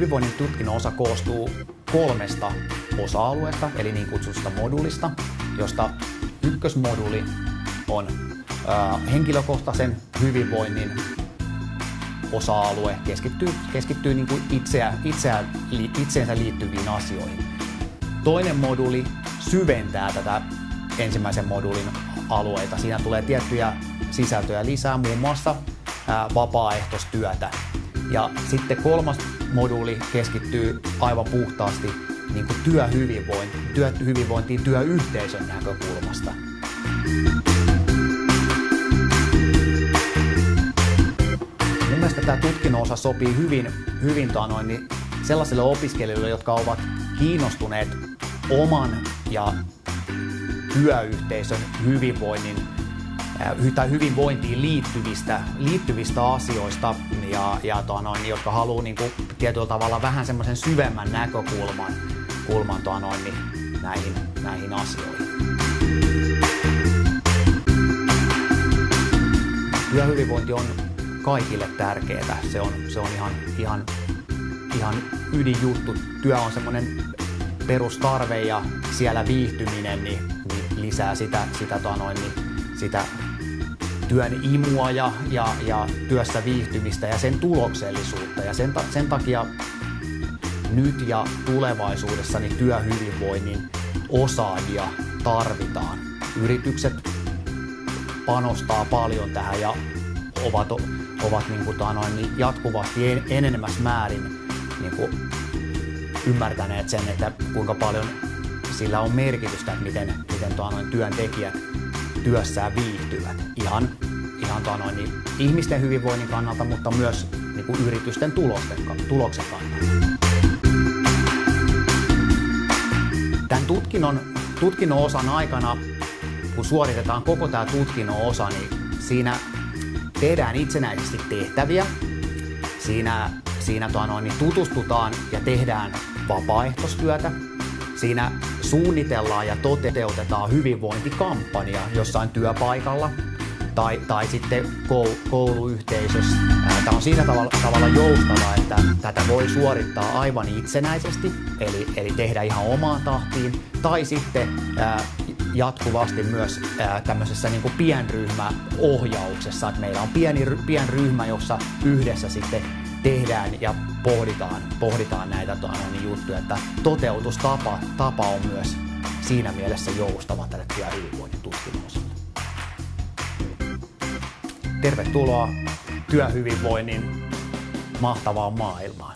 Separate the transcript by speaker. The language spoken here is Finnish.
Speaker 1: hyvinvoinnin tutkinnon osa koostuu 3 osa-alueesta, eli niin kutsusta moduulista, josta ykkösmoduuli on henkilökohtaisen hyvinvoinnin osa-alue, keskittyy niin kuin itseensä liittyviin asioihin. Toinen moduuli syventää tätä ensimmäisen moduulin alueita. Siinä tulee tiettyjä sisältöjä lisää, muun muassa vapaaehtoistyötä. Ja sitten 3. moduuli keskittyy aivan puhtaasti niin kuin työhyvinvointiin työyhteisön näkökulmasta. Mun mielestä tämä tutkinnon osa sopii hyvin sellaisille opiskelijoille, jotka ovat kiinnostuneet oman ja työyhteisön hyvinvointiin liittyvistä asioista jotka haluaa niin kuin tietyllä tavalla vähän semmoisen syvemmän näkökulman näihin asioihin. Työhyvinvointi on kaikille tärkeää. Se on ihan ydinjuttu. Työ on semmoinen perustarve ja siellä viihtyminen niin lisää sitä työn imua ja työssä viihtymistä ja sen tuloksellisuutta. Ja sen takia nyt ja tulevaisuudessa niin työhyvinvoinnin osaajia tarvitaan. Yritykset panostaa paljon tähän ja ovat niin jatkuvasti enenemässä määrin niin kuin ymmärtäneet sen, että kuinka paljon sillä on merkitystä, että miten työntekijät työssään viihtyvät. Ihan ihmisten hyvinvoinnin kannalta, mutta myös niin kuin yritysten tuloksen kannalta. Tämän tutkinnon osan aikana, kun suoritetaan koko tämä tutkinnon osa, niin siinä tehdään itsenäisesti tehtäviä. Siinä tutustutaan ja tehdään vapaaehtoistyötä. Siinä suunnitellaan ja toteutetaan hyvinvointikampanja jossain työpaikalla tai sitten kouluyhteisössä. Tämä on siinä tavalla joustava, että tätä voi suorittaa aivan itsenäisesti, eli tehdä ihan omaan tahtiin, tai sitten jatkuvasti myös tämmöisessä niin kuin pienryhmäohjauksessa, että meillä on pieni ryhmä, jossa yhdessä sitten tehdään ja pohditaan näitä juttuja, että toteutustapa on myös siinä mielessä joustava tälle työhyvinvoinnin tutkinnon osalle. Tervetuloa työhyvinvoinnin mahtavaan maailmaan.